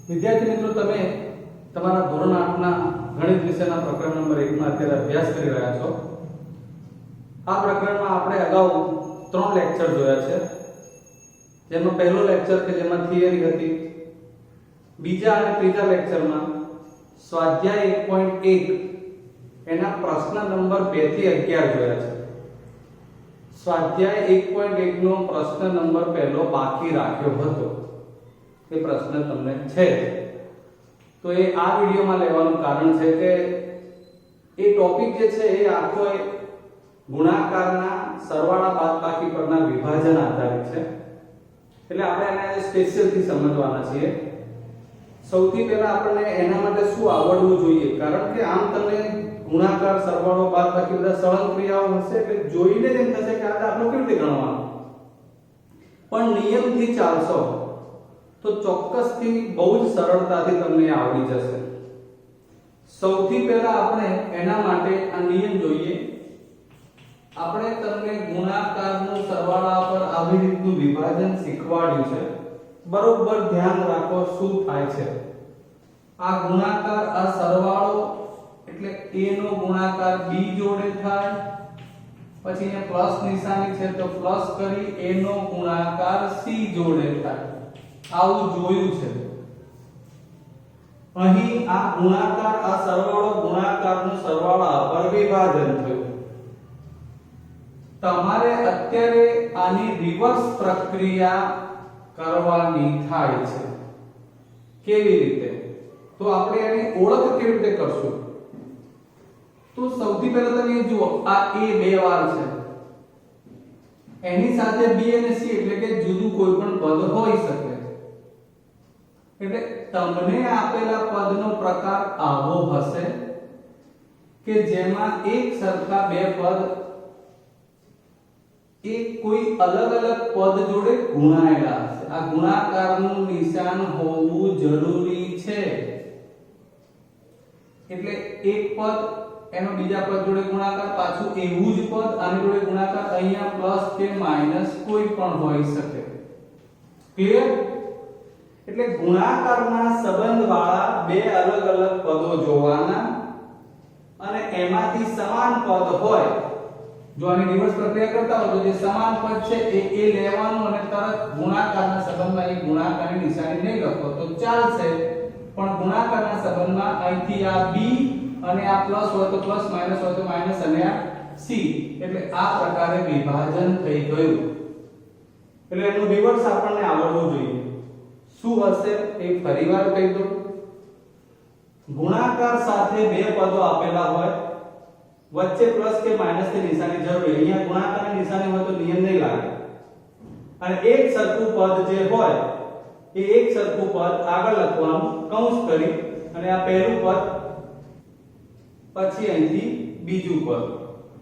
વિદ્યાર્થી મિત્રો, તમે તમારા ધોરણ 8 ના ગણિત વિષયના પ્રકરણ નંબર 1 માં અત્યારે અભ્યાસ કરી રહ્યા છો. આ પ્રકરણમાં આપણે અગાઉ 3 લેક્ચર જોયા છે. જેમાં પહેલો લેક્ચર કે જેમાં થિયરી હતી, બીજા અને ત્રીજા લેક્ચરમાં સ્વાધ્યાય 1.1 એના પ્રશ્ન નંબર 2 થી 11 જોયા છે. સ્વાધ્યાય 1.1 નો પ્રશ્ન નંબર પહેલો બાકી રાખ્યો હતો. એ પ્રશ્ન તમને છે તો એ આ વિડિયોમાં લેવાનું કારણ છે કે એ ટોપિક જે છે એ આખો ગુણાકારના સરવાળા બાદબાકી પરના વિભાજન આધારિત છે. એટલે આપણે એને સ્પેશિયલ થી સમજવાના છીએ. સૌથી પહેલા આપણને એના માટે શું આવડવું જોઈએ, કારણ કે આમ તમને ગુણાકાર, સરવાળો, બાદબાકી બધા સળંગ ક્રિયાઓ હશે એટલે જોઈને જ એમ થશે કે આ દાખલો કેવી રીતે ગણવાનો. પણ નિયમથી ચાલશો તો ચોક્કસથી બહુ જ સરળતાથી તમને આવડી જશે. સૌથી પહેલા આપણે એના માટે આ નિયમ જોઈએ. આપણે તમને ગુણાકારનું સરવાળા પર આવી રીતનું વિભાજન શીખવાડ્યું છે. બરોબર ધ્યાન રાખો શું થાય છે. આ ગુણાકાર, આ સરવાળો એટલે a નો ગુણાકાર b જોડે થાય, પછી અહીંયા પ્લસ નિશાની છે તો પ્લસ કરી a નો ગુણાકાર c જોડે થાય. આવું જોયું છે. અહીં આ ગુણાકાર, આ સરવાળો, ગુણાકારનું સરવાળા પર વિભાજન થયું. તમારે અત્યારે આની રિવર્સ પ્રક્રિયા કરવાની થાય છે. કેવી રીતે? તો આપણે એની ઓળખ કેવી રીતે કરશું? તો સૌથી પહેલા તમે જુઓ, આ a બે વાર છે, એની સાથે b અને c એટલે કે જુદું કોઈ પણ પદ હોઈ શકે. એટલે તમને આપેલા પદનો પ્રકાર આવો હશે કે જેમાં એક સરખા બે પદ એક કોઈ અલગ અલગ પદ જોડે ગુણાયેલા હશે. આ ગુણાકારનું નિશાન હોવું જરૂરી છે. એટલે એક પદ એનો બીજા પદ જોડે ગુણાકાર, પાછું એવું જ પદ આની જોડે ગુણાકાર, અહીંયા પ્લસ કે માઈનસ કોઈ પણ હોઈ શકે. ક્લિયર? એટલે ગુણાકારના સંબંધવાળા બે અલગ અલગ પદો જોવાના અને એમાંથી સમાન પદ હોય, જો આની રિવર્સ પ્રક્રિયા કરતા હો તો જે સમાન પદ છે એ લેવાનું અને તરત ગુણાકારના સંબંધમાં એ ગુણાકારની નિશાની નહીં લખો તો ચાલશે. પણ ગુણાકારના સંબંધમાં અહીંથી આ b અને આ પ્લસ હોય તો પ્લસ, માઈનસ હોય તો માઈનસ અને આ c, એટલે આ પ્રકારે વિભાજન થઈ ગયું. એટલે એનું રિવર્સ આપણને આવડવું જોઈએ. શું હશે એ ફરીવાર કહી દઉં. ગુણાકાર સાથે બે પદો આપેલા હોય, વચ્ચે પ્લસ કે માઈનસ ની નિશાની જરૂરી. અહીંયા ગુણાકારની નિશાની હોય તો નિયમ નહીં લાગે. અને એક સરખું પદ જે હોય એ એક સરખું પદ આગળ લખવાનું, કૌંસ કરી, અને આ પહેલું પદ પછી અહીંથી બીજું પદ.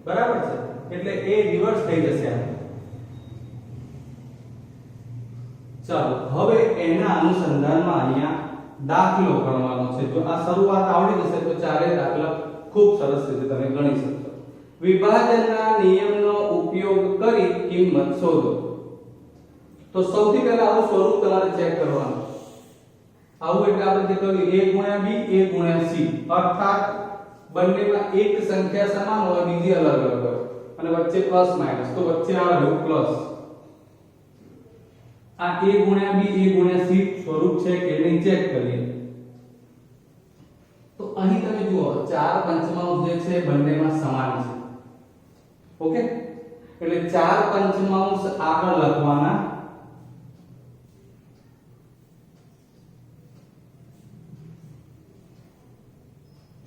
બરાબર છે? એટલે એ રિવર્સ થઈ જશે. ચાલો હવે એના અનુસંધાનમાં અહીંયા દાખલો ગણવાનો છે. જો આ શરૂઆત આવડી જશે તો ચારે દાખલા ખૂબ સરસ રીતે તમે ગણી શકશો. વિભાજનના નિયમનો ઉપયોગ કરી કિંમત શોધો. તો સૌથી પહેલા આવું સ્વરૂપ તમારે ચેક કરવાનું. આવું એટલે આપણે જે કહ્યું a ગુણ્યા b, a ગુણ્યા c, અર્થાત બંનેમાં એક સંખ્યા સમાન હોય, બીજી અલગ અલગ હોય અને વચ્ચે પ્લસ માઈનસ, તો વચ્ચે આ રહ્યું પ્લસ. આ a ગુણ્યા b, a ગુણ્યા c સ્વરૂપ છે કે નહીં ચેક કરીએ. તો અહીં તમે જુઓ 4 પંચમાંશ જે છે બંનેમાં સમાન છે. ઓકે? એટલે 4 પંચમાંશ આગળ લખવાના.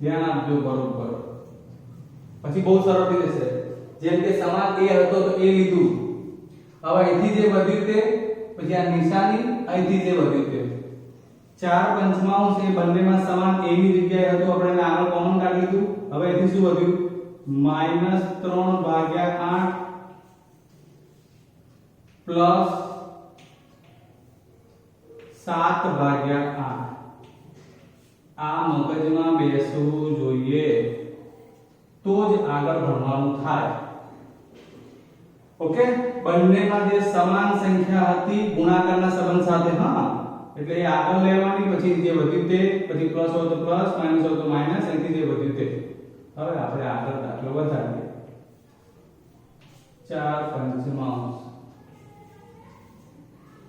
ધ્યાન આપજો બરોબર. પછી બહુ સરળ રીતે છે. જેમ કે સમાન a હતો તો a લીધું. હવે અહીંથી જે વધ્યું તે, પછી આ નિશાની, અહીંથી જે વધ્યું તે. 4 પંચમાંશ એ બંનેમાં સમાન a ની જગ્યાએ હતું, આપણે એને આગળ કોમન કાઢી લીધું. હવે અહીંથી શું વધ્યું? -3/8 પ્લસ 7/8. આ મગજમાં બેસવું જોઈએ તો જ આગળ ભણવાનું થાય. ઓકે? બંનેમાં જે સમાન સંખ્યા હતી ગુણાકારના સંબંધ સાથે, હા એટલે એ આગળ લેવાની, પછી જે વધ્યું તે, પછી પ્લસ હોય તો પ્લસ, માઈનસ હોય તો માઈનસ, અહીંથી જે વધ્યું તે. હવે આપણે આગળ દાખલો વધારીએ. 4 પંચમાંશ.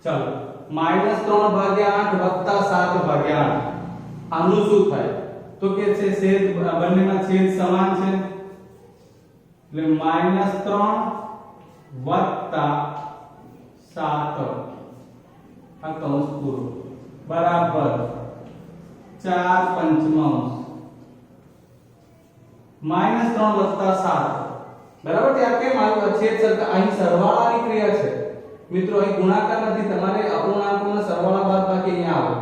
ચાલો, -3 ભાગ્યા 8 વત્તા 7 ભાગ્યા 8. આનું શું થાય? તો કે છે છેદ, બંનેમાં છેદ સમાન છે, એટલે -3 વત્તા 7 આ કૌંસ પૂરો બરાબર 4 પંચમાંશ. -3 વત્તા 7 બરાબર છે. આ કેમ આવ્યું? છેદ સરખા, અહીં સરવાળાની ક્રિયા છે મિત્રો, અહીં ગુણાકાર નથી. તમારે અપૂર્ણાંકોના સરવાળા બાદબાકી અહીંયા આવે,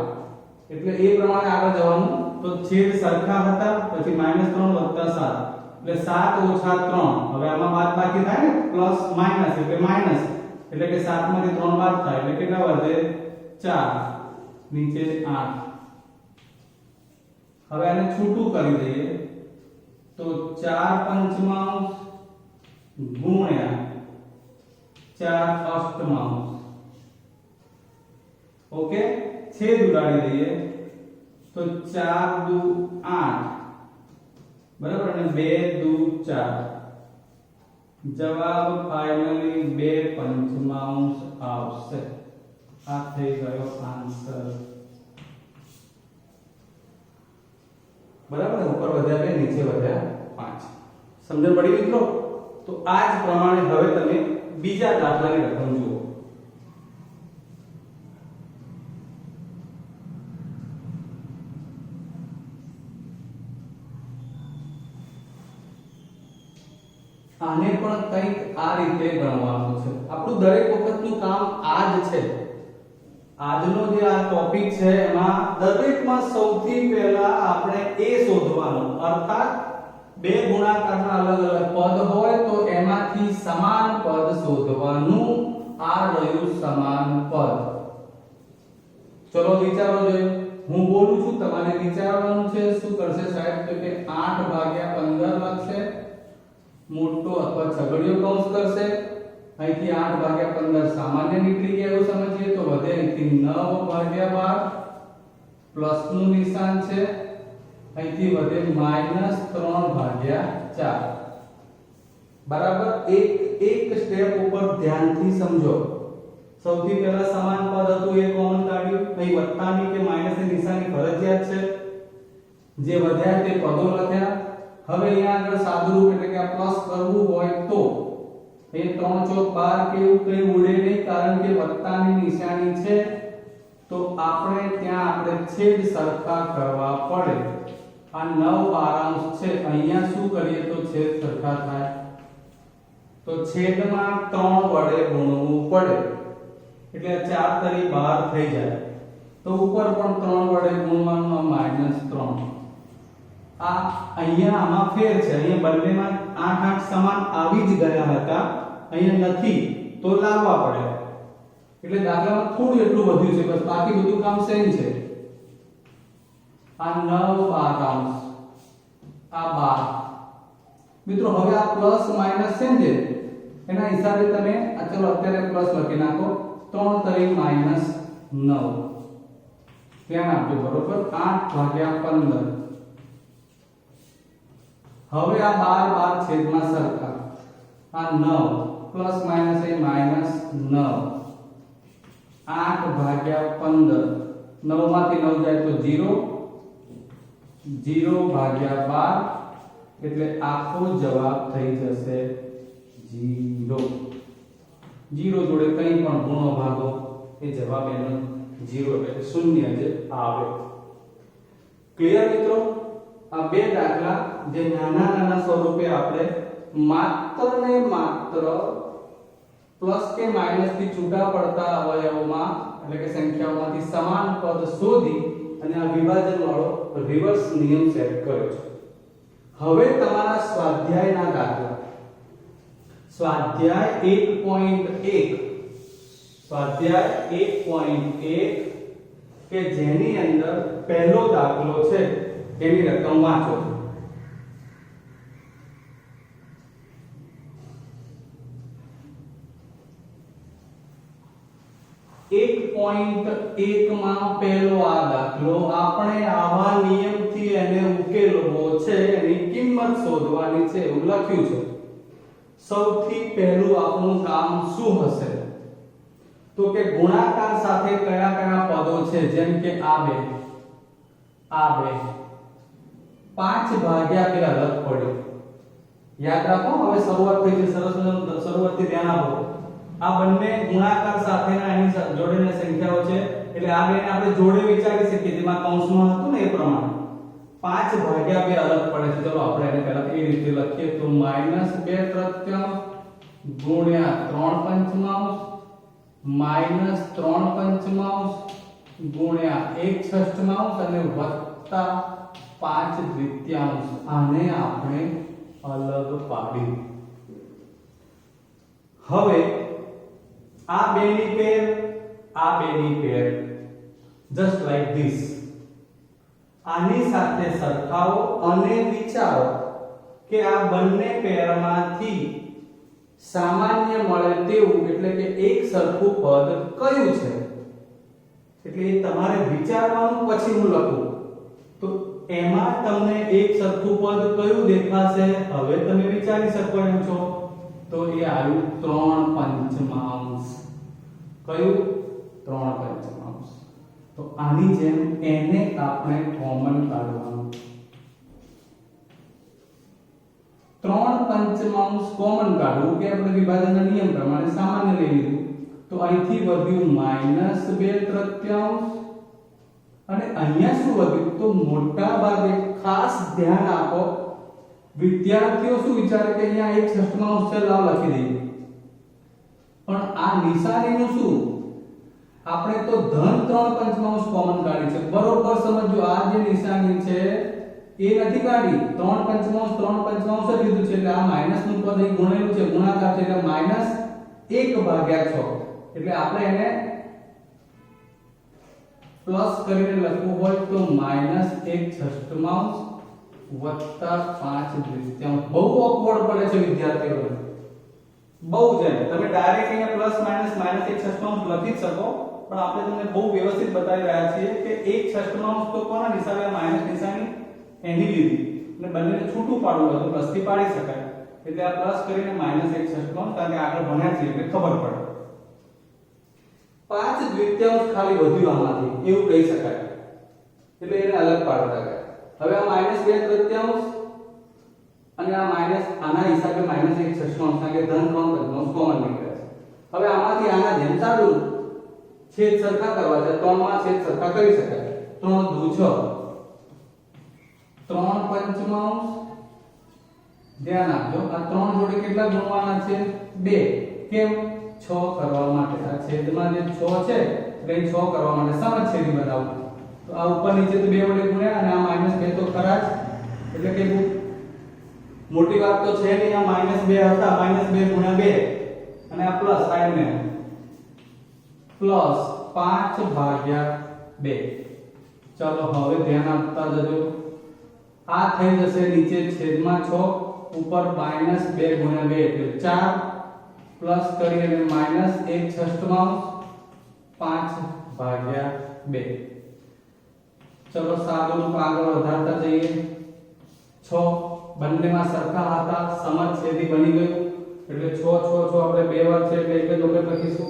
એટલે એ પ્રમાણે આગળ જવાનું. તો છેદ સરખા હતા, પછી -3 વત્તા 7 એટલે 7 ઓછા 3. હવે આમાં બાદબાકી થાય ને, પ્લસ માઈનસ એટલે માઈનસ, એટલે કે 7 માંથી 3 બાદ થાય એટલે કેટલા વધે? 4, નીચે 8. હવે આને છૂટું કરી દઈએ તો 4 પંચમાંશ ગુણ્યા 4 અષ્ટમાંશ. ઓકે, છેદ ઉડાડી દઈએ તો 4 દુ 8 બરાબર, અને 2 દુ 4. જવાબ ફાઇનલી 2 પંચમાંશ આવશે. આ થઈ ગયો આન્સર. બરાબર, ઉપર વધ્યા 2, નીચે વધ્યા 5. સમજણ પડી મિત્રો? તો આ જ પ્રમાણે હવે તમે બીજા દાખલાની રકમ જુઓ. આને પણ કંઈક આ રીતે ગણવાનું છે. આપણું દરેક વખતનું કામ આ જ છે. આજનો જે આ ટોપિક છે એમાં દરેકમાં સૌથી પહેલા આપણે એ શોધવાનું, અર્થાત બે ગુણાકારના અલગ અલગ પદ હોય તો એમાંથી સમાન પદ શોધવાનું. આ રહ્યું સમાન પદ. ચલો વિચારો જોઈએ. હું બોલું છું, તમારે વિચારવાનું છે. શું કરશે સાહેબ? તો કે 8 ભાગ્યા 15 લખશે, મોટો અથવા છગડીયો કૌંસ કરશે. અહીંથી 8 ભાગ્યા 15 સામાન્ય નીકળી ગયા એવું સમજીએ તો વધે અહીંથી 9 ભાગ્યા 12 પ્લસ નું નિશાન છે, અહીંથી વધે -3 ભાગ્યા 4. બરાબર. એક સ્ટેપ ઉપર ધ્યાનથી સમજો. સૌથી પહેલા સમાન પદ હતું એ કોમન કાઢ્યું, અહીં વત્તાની કે માઈનસની નિશાની ફરજિયાત છે. જે વધ્યા તે પદો લખ્યા. હવે અહીંયા આગળ સાદુરૂપ એટલે કે આ પ્લસ કરવું હોય તો એ 3 ચોક 12 કે એવું કઈ ઉડે નહીં, કારણ કે વત્તાની નિશાની છે. તો આપણે ત્યાં છેદ સરખા કરવા પડે. આ 9 12 છે, અહીંયા શું કરીએ તો છેદ સરખા થાય? તો છેદમાં 3 વડે ગુણવું પડે, એટલે 4 તરી 12 થઈ જાય. તો ઉપર પણ 3 વડે ગુણવાનું, -3. આ અહીંયા આમાં ફેર છે. અહીંયા બંનેમાં 8 8 સમાન આવી જ ગયા હતા, અહીંયા નથી તો લાવવા પડે. એટલે દાખલામાં થોડું એટલું વધ્યું છે, બસ બાકી બધું કામ સેમ છે. આ 9 12 આ 12. મિત્રો હવે આ પ્લસ માઈનસ છે ને, એના હિસાબે તમે આ ચલો અત્યારે પ્લસ લખી નાખો. 3 તરી -9. ધ્યાન આપજો. બરોબર. 8 ભાગ્યા 15. હવે આ 12 છેદમાં સરખા. આ 9 પ્લસ માઈનસ એ -9. 8 ભાગ્યા 15. 9 માંથી 9 જાય તો 0. 0 ભાગ્યા 12 એટલે આખો જવાબ થઈ જશે 0. 0 જોડે કંઈ પણ ગુણો ભાગો, એ જવાબ એનો 0 એટલે શૂન્ય જ આવે. ક્લિયર મિત્રો? આ બે દાખલા જે નાના નાના સ્વરૂપે આપણે માત્ર ને માત્ર પ્લસ કે માઈનસ થી છૂટા પડતા અવયવોમાં એટલે કે સંખ્યાઓમાંથી સમાન પદ શોધી અને આ વિભાજન વાળો રિવર્સ નિયમ સેટ કર્યો છે. હવે તમારા સ્વાધ્યાયના દાખલા. સ્વાધ્યાય 1.1 સ્વાધ્યાય 1.1 કે જેની અંદર પહેલો દાખલો છે એની રકમ વાંચો. 1.1 માં પહેલો આ દાખલો આપણે આવા નિયમથી એને ઉકેલવો છે, એની કિંમત શોધવાની છે એવું લખ્યું છે. સૌથી પહેલું આપણું કામ શું હશે? તો કે ગુણાકાર સાથે કયા કયા પદો છે, જેમ કે આ બે 5 ભાગ્યા કે અલગ પડે. યાદ રાખો, હવે શરૂઆત થઈ છે. સરસ મજાનું શરૂઆતથી ધ્યાન આપો. આ બંને ગુણાકાર સાથેના એની જોડેની સંખ્યાઓ છે, એટલે આ બેને આપણે જોડે વિચારી શકીએ, જેમાં કૌંસમાં હતું ને એ પ્રમાણે 5 ભાગ્યા 2 અલગ પડે છે. ચલો આપણે એને પહેલા એ રીતે લખીએ તો -2 તૃતીયાંશ ગુણ્યા 3 પંચમાંશ -3 પંચમાંશ ગુણ્યા 1 છઠ્ઠમાંશ અને વત્તા 5 દ્વિતીયાંશ. આને આપણે અલગ પાડી. હવે આ બેની પેર, આ બેની પેર, just like this, આની સાથે સરખાવો અને વિચારો કે આ બંને પેરમાંથી સામાન્ય મળે તેવું, એટલે કે એક સરખું પદ કયું છે. એટલે એ તમારે વિચારવાનું, પછી હું લખું તો એમાં તમને એક સરખું પદ કયું દેખાશે. હવે તમે વિચારી શકો એમ છો, તો એ આવ્યું 3 પંચમાંશ. કયું? 3 પંચમાંશ. તો આની જેમ એને આપણે કોમન કાઢવાનું. 3 પંચમાંશ કોમન કાઢવું કે આપણે વિભાજનના નિયમ પ્રમાણે સામાન્ય લઈ લીધું. તો અહીંથી વધ્યું -2 તૃતીયાંશ અને અહીંયા શું વધ્યું? તો મોટા ભાગે ખાસ ધ્યાન આપો, વિદ્યાર્થીઓ શું વિચારે કે અહીંયા 1 છઠ્ઠમાંશ છે, લાવ લખી દઈએ. પણ આ નિશાનીનું શું? આપણે તો ધન 3 પંચમાંશ કોમન કાઢી છે. બરોબર સમજો, આ જે નિશાની છે એ નથી કાઢી. 3 પંચમાંશ જ લીધું છે, એટલે આ માઈનસ નું પદ અહીં ગુણેલું છે, ગુણાકાર છે, એટલે -1/6. એટલે આપણે એને પ્લસ કરીને લખવું હોય તો -1 છઠ્ઠમાંશ વત્તા 5 દ્વિતીયાંશ. બહુ ઓકવર્ડ પડે છે વિદ્યાર્થીઓને, બહુ જ. તમે ડાયરેક્ટ અહીંયા પ્લસ માઈનસ -1 છઠ્ઠમાંશ લખી જ શકો, પણ આપણે તમને બહુ વ્યવસ્થિત બતાવી રહ્યા છીએ કે 1 છઠ્ઠમાંશ તો કોના નિશાને, માઈનસ નિશાની એની લીધી, અને બંનેને છૂટું પાડવું હોય તો પ્લસ થી પાડી શકાય. એટલે આ પ્લસ કરીને -1 છઠ્ઠમાંશ, કારણ કે આગળ ભણ્યા છીએ એટલે ખબર પડે. 5 દ્વિતીયાંશ ખાલી વધ્યું આમાંથી, એવું કહી શકાય. એટલે એને અલગ પાડતા ગયા. હવે આ -2 તૃતીયાંશ અને આ માઈનસ, આના હિસાબે -1 છઠ્ઠમાંશ, કારણ કે ધન 3 પંચમાંશ કોમન નીકળે છે. હવે આમાંથી આના જેમ ચાલુ છેદ સરખા કરવા છે, 3 માં છેદ સરખા કરી શકાય. 3 દુ 6, 3 પંચમાંશ. ધ્યાન આપજો, આ 3 જોડે કેટલા ગુણવાના છે? 2. કેમ? 6 કરવા માટે. આ છેદમાં જે 6 છે એટલે 6 કરવા માટે સમછેદી બનાવવું. તો આ ઉપર નીચે તો 2 વડે ગુણ્યા, અને આ -2 તો ખરા જ, એટલે કે મોટી વાત તો છે નહીં. આ -2 હતા, -2 ગુણ્યા 2 અને આ પ્લસ સાઈડને પ્લસ 5/2. ચલો હવે ધ્યાન આપતા જજો. આ થઈ જશે નીચે છેદમાં 6, ઉપર -2 ગુણ્યા 2 એટલે 4, પ્લસ કરી અને -1 છઠ્ઠમાંશ 5/2. ચલો સાદુરૂપ આગળ વધારતા જઈએ. 6 બંનેમાં સરખા હતા, સમછેદી બની ગયું, એટલે 6 આપણે 2 વાર છે એટલે એક જ વખત લખીશું.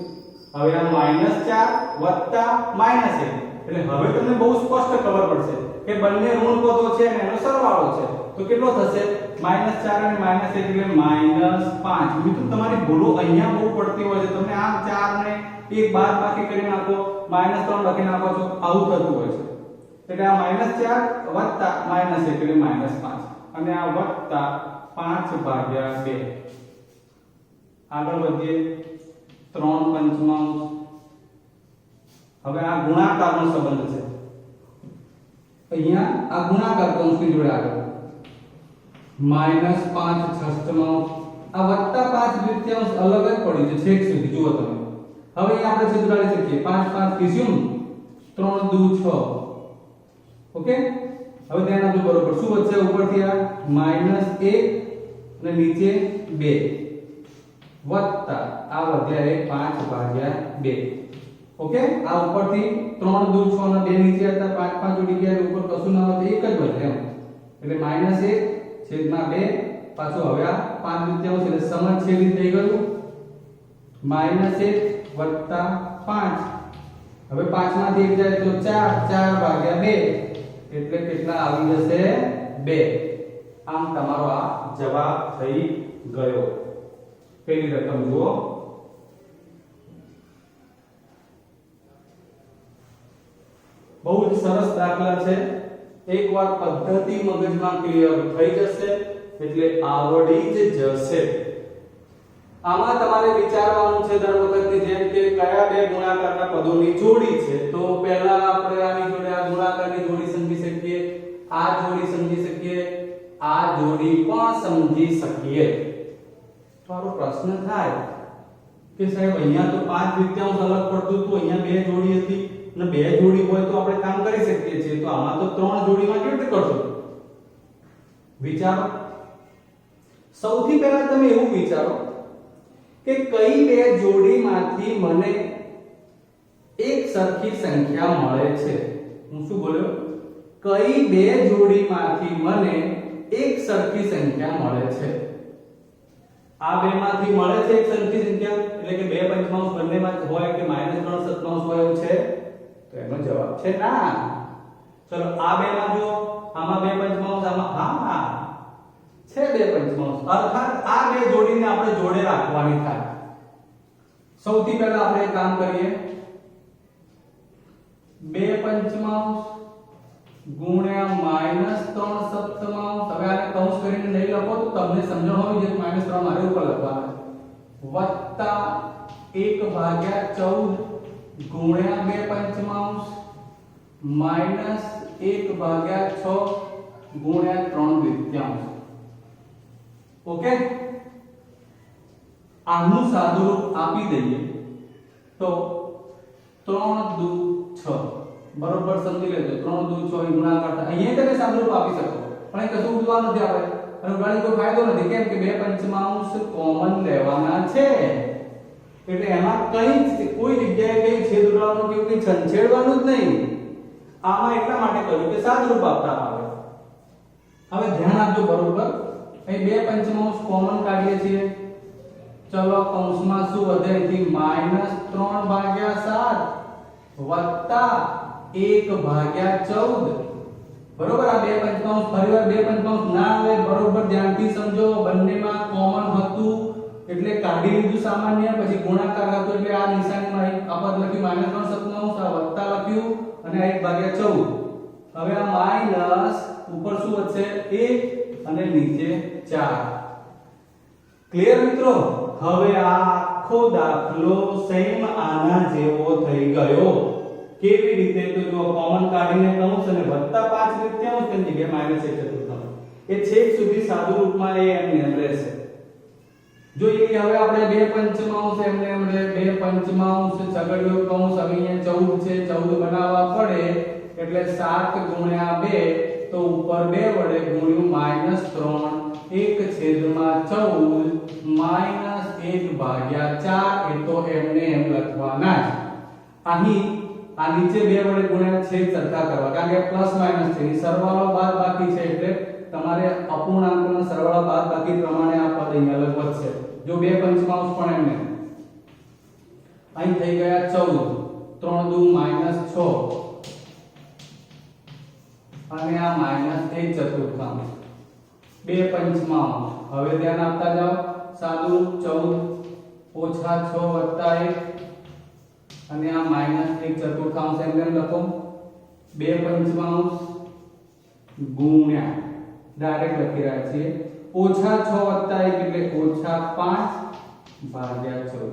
હવે આ -4 વત્તા -1, એટલે હવે તમને બહુ સ્પષ્ટ ખબર પડશે કે બંને ઋણ પદો છે અને એનો સરવાળો છે. તો કેટલો થશે? -4 અને -1 એટલે -5. મિત્રો તમારી ભૂલો અહીંયા બહુ પડતી હોય છે. તમને આ 4 ને એક બાદ બાકી કરી નાખો, -3 લખી નાખો છો, આવું થતું હોય છે. એટલે આ -4 વત્તા -1 એટલે -5 અને આ વત્તા 5/2. આગળ વધીએ. 3 પંચમાંશ. હવે આ ગુણાકારનો સંબંધ છે. અહીંયા આ ગુણાકાર કૌંસની જોડે આગળ -5 છઠ્ઠમાંશ. આ વત્તા 5 દ્વિતીયાંશ અલગ જ પડ્યું છે છેક સુધી. જુઓ તમે, હવે અહીંયા આપણે છેદુડાડી શકીએ. 5 30 3 દુ 6. ઓકે, હવે ધ્યાન આપજો. બરોબર શું વધશે? ઉપરથી આ -1 અને નીચે 2 વત્તા આ વધ્યા 5/2. ઓકે, આ ઉપરથી 3 દૂર 6 અને 2 નીચે હતા, 5 5 ઉડી ગયા, ઉપર કશું ના હોય તો એક જ વધે એમ, એટલે -1/2 પાછું હવે આ 5 દ્વિતીયાંશ એટલે સમછેદી થઈ ગયું, -1 + 5, હવે 5 માંથી 1 જાય તો 4/2 એટલે કેટલા આવી જશે 2. આમ તમારો આ જવાબ થઈ ગયો. પેલી રકમ જુઓ, બહુ જ સરસ દાખલા છે. એકવાર પદ્ધતિ મગજમાં ક્લિયર થઈ જશે એટલે આવડી જ જશે. આમાં તમારે વિચારવાનું છે દર વખતની જેમ કે કયા બે ગુણાકારના પદોની જોડી છે. તો પહેલા આપણે આની જોડે આ ગુણાકારની જોડી સમજી શકીએ, આ જોડી સમજી શકીએ, આ જોડી પણ સમજી શકીએ. તો આનો પ્રશ્ન થાય કે સાહેબ અહીંયા તો 5 દ્વિતીયાંશ અલગ પડતું હતું, અહીંયા બે જોડી હતી અને બે જોડી હોય તો આપણે કામ કરી શકીએ છીએ, તો આમાં તો 3 જોડીમાં કેવી રીતે કરશું? વિચારો. સૌથી પહેલા તમે એવું વિચારો કે કઈ બે જોડીમાંથી મને એક સરખી સંખ્યા મળે છે. હું શું બોલ્યો? કઈ બે જોડીમાંથી મને એક સરખી સંખ્યા મળે છે. આ બે માંથી મળે છે એક સરખી સંખ્યા, એટલે કે 2 પંચમાંશ બંનેમાં હોય કે -3 સત્તાંશ હોય એવું છે? તો એનો જવાબ છે ના. ચલો આ બે માં જો, આમાં 2 પંચમાંશ, આમાં હા છે 2 પંચમાંશ, અર્થાત આ બે જોડીને આપણે જોડે રાખવાની થાય. સૌથી પહેલા આપણે એક કામ કરીએ, 2 પંચમાંશ ગુણ્યા -3 સપ્તમાંશ. હવે આને કૌંસ કરીને નહીં લખો તો તમને સમજણ હોવી જોઈએ -3 મારે ઉપર લખવાના, વત્તા 1/14 ગુણ્યા 2 પંચમાંશ -1/6 ગુણ્યા 3 દ્વિતીયાંશ. ઓકે, આનું સાદુરૂપ આપી દઈએ તો 3 દુ 6, બરોબર સમજી લેજો. 3 દુ 6 ગુણાકાર થાય. અહીંયા તમે સાદુરૂપ આપી શકો, પણ એ કશું ઉડવા નથી આપણે, અને ઉડાડી કોઈ ફાયદો નથી. કેમ કે 2 પંચમાંશ કોમન લેવાના છે, એટલે એમાં કોઈ જગ્યાએ કઈ છેદ ઉડાડવાનું કે કઈ છંછેડવાનું જ નહીં. આમાં એટલા માટે કહ્યું કે સાદુરૂપ આપતા આવે. હવે ધ્યાન આપજો બરોબર. અહીં 2 પંચમાંશ કોમન કાઢીએ છીએ. ચલો કૌંસમાં શું વધે? અહીંથી -3/7 વત્તા 1/14. બરોબર. આ 2 પંચમાંશ ફરીવાર 2 પંચમાંશ ના આવે, બરોબર ધ્યાનથી સમજો. બંનેમાં કોમન હતું એટલે કાઢી લીધું સામાન્ય, પછી ગુણાકાર હતો એટલે આ નિશાનીમાં આ પદ લખ્યું -3 સપ્તમાંશ, આ વત્તા લખ્યું અને આ 1/14. હવે આ માઈનસ ઉપર શું વધશે? 1 અને નીચે 4. ક્લિયર મિત્રો? હવે આ આખો દાખલો સેમ આના જેવો થઈ ગયો. કેવી રીતે? તો જો કોમન કાઢીને કૌંસ અને વત્તા 5 દ્વિતીયાંશ તેની જગ્યાએ -1/4. એ છેક સુધી સાદુ રૂપમાં એ એમને એમ રહેશે. જોઈએ હવે આપણે 2 પંચમાંશ એમને એમ રહે. 2 પંચમાંશ છગડીયો કૌંસ હવે અહીંયા 14 છે, 14 બનાવવા પડે એટલે 7 ગુણ્યા 2 તો ઉપર 2 વડે ગુણ્યું -3 1/14 -1/4. એ તો એમને એમ લખવાના જ. અહીં આ નીચે 2 વડે ગુણ્યા છેદ સરખા કરવા, કારણ કે પ્લસ માઈનસ છે, સરવાળો બાદબાકી છે એટલે તમારે અપૂર્ણાંકોના સરવાળા બાદબાકી પ્રમાણે આ પદ અહીં અલગ વધશે. જો 2 પંચમાંશ પણ એમને અહીં થઈ ગયા 14, 3 દુ -6 અને આ -1/4. 2 પંચમાંશ હવે ધ્યાન આપતા જાઓ. સાદું 14 -6 + 1 અને આ -1/4 એમ લખો. 2 પંચમાંશ ગુણ્યા ડાયરેક્ટ લખી રહ્યા છીએ -6 + 1 એટલે -5/14.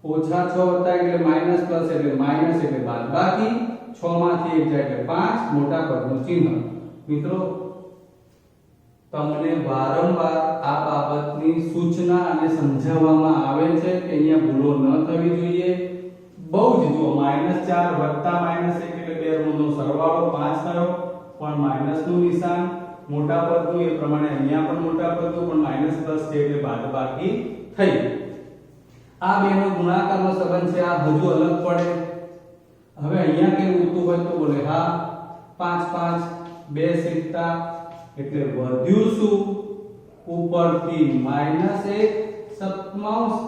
-6 + 1 એટલે માઈનસ પ્લસ એટલે માઈનસ એટલે બાદબાકી. 6 માંથી 1 જાય એટલે 5, મોટા પદનું ચિહ્ન. મિત્રો તમને વારંવાર આ બાબતની સૂચના અને સમજાવવામાં આવે છે કે અહીંયા ભૂલો ન થવી જોઈએ. બહુ જ જો -4 વત્તા -1 એટલે બે ઋણનો સરવાળો 5 થયો, પણ માઈનસનું નિશાન મોટા પદનું, એ પ્રમાણે અહીંયા પણ મોટા પદનું, પણ માઈનસ પ્લસ છે એટલે બાદબાકી થઈ. આ બેનો ગુણાકારનો સંબંધ છે, આ હજુ અલગ પડે. હવે અહીંયા કેવું ઉડતું હોય તો બોલે હા 5 5 2 સિત્તા એટલે વધ્યું શું ઉપરથી -1 સપ્તમાંશ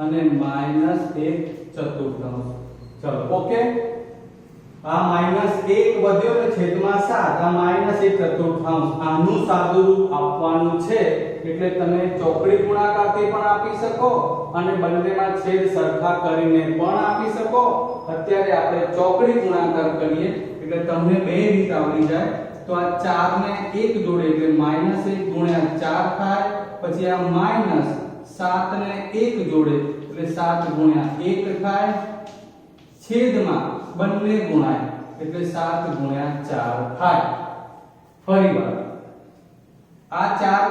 અને -1 ચતુર્થાંશ. ચલો ઓકે, આ -1 વધ્યો ને છેદમાં 7, આ -1 ચતુર્થાંશ. આનું સાદુરૂપ આપવાનું છે એટલે તમે ચોકડી ગુણાકારથી પણ આપી શકો અને બંનેમાં છેદ સરખા કરીને પણ આપી શકો. અત્યારે આપણે ચોકડી ગુણાકાર કરીએ એટલે તમને બે રીત આવડી જાય. તો આ 4 ને 1 જોડે એટલે -1 ગુણ્યા 4 થાય. પછી આ -7 ને 1 જોડે એટલે 7 ગુણ્યા 1 થાય. છેદમાં બંને ગુણાય એટલે 7 ગુણ્યા 4 થાય. ફરીવાર આ 4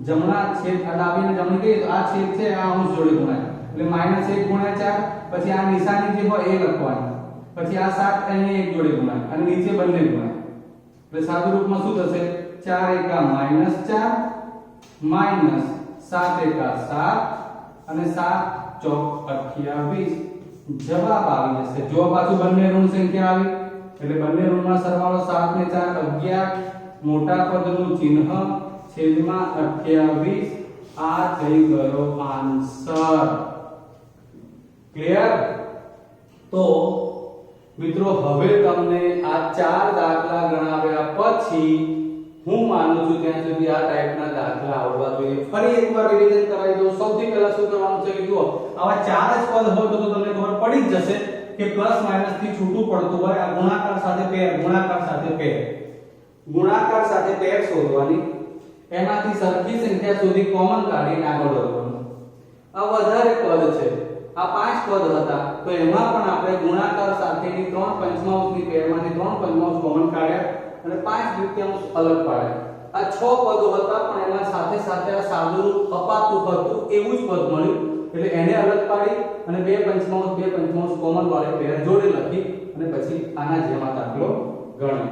જમણા છેદ ડાબી ને જમણી કહીએ તો આ છેદ છે આ અંશ જોડે ગુણાય એટલે -1 ગુણ્યા 4. પછી આ નિશાની જે હોય એ લખવાની. પછી આ 7 અહીંયા 1 જોડે ગુણાય અને નીચે બંને ગુણાય એટલે સાદું રૂપમાં શું થશે 4 એકા -4 -7 એકા 7 અને 7 ચોક 28. જવાબ આવી જશે. જો પાછું બંને ઋણ સંખ્યા આવી એટલે બંને ઋણમાં સરવાળો 7 ને 4 11 મોટા પદનું ચિહ્ન છેદમાં 28. આ થઈ ગયો આન્સર. ક્લિયર? તો મિત્રો હવે તમને આ 4 દાખલા ગણાવ્યા પછી હું માનું છું ત્યાં સુધી આ ટાઈપના દાખલા આવડવા જોઈએ. ફરી એકવાર રિવિઝન કરાવી દઉં. સૌથી પહેલા શું કરવાનું છે કે જુઓ આવા 4 જ પદ હોય તો તમને ખબર પડી જ જશે કે પ્લસ માઈનસ થી છૂટું પડતું હોય. આ ગુણાકાર સાથે પેર, ગુણાકાર સાથે પેર, ગુણાકાર સાથે પેર શોધવાની, એમાંથી સરખી સંખ્યા સુધી કોમન કાઢીને આગળ વધવાનું. આ વધારે પદ છે, આ 5 પદ હતા તો એમાં પણ આપણે ગુણાકાર સાથેની 3 પંચમાંશની પેરમાંથી 3 પંચમાંશ કોમન કાઢ્યા અને 5 દ્વિતીયાંશ અલગ પાડ્યા. આ 6 પદો હતા પણ એમાં સાથે સાથે આ સાદું અપાતું હતું એવું જ પદ મળ્યું એટલે એને અલગ પાડી અને 2 પંચમાંશ કોમન વાળી પેર જોડે લખી અને પછી આના જેમાં દાખલો ગણ્યો.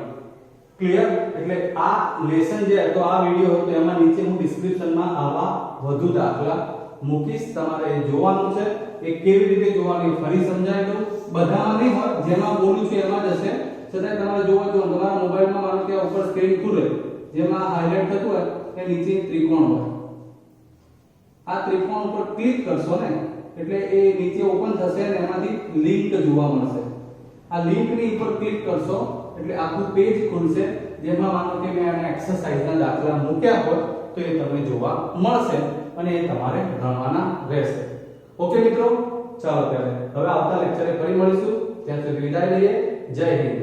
ક્લિયર? એટલે આ લેસન જે હતો, આ વિડિયો હતો, એમાં નીચે હું ડિસ્ક્રિપ્શનમાં આવા વધુ દાખલા મૂકીશ. તમારે એ જોવાનું છે. એ કેવી રીતે જોવાનું ફરી સમજાવી દઉં. બધામાં નહીં હોય, જેમાં બોલું છું એમાં જ હશે. છતાં તમારે જોવો જો તમારા મોબાઈલમાં માનો કે ઉપર સ્ક્રીન ખુલે જેમાં હાઇલાઇટ થતું હોય એ નીચે ત્રિકોણ હોય. આ ત્રિકોણ ઉપર ક્લિક કરશો ને એટલે એ નીચે ઓપન થશે અને એમાંથી લિંક જોવા મળશે. આ લિંકની ઉપર ક્લિક કરશો એટલે આખું પેજ ખુલશે જેમાં માનો કે મેં આના એક્સરસાઇઝના દાખલા મૂક્યા હોય તો એ તમને જોવા મળશે અને એ તમારે ગણવાના રહેશે. ઓકે મિત્રો, ચાલો ત્યારે હવે આવતા લેક્ચરે ફરી મળીશું. ત્યાં સુધી વિદાય લઈએ. જય હિન્દ.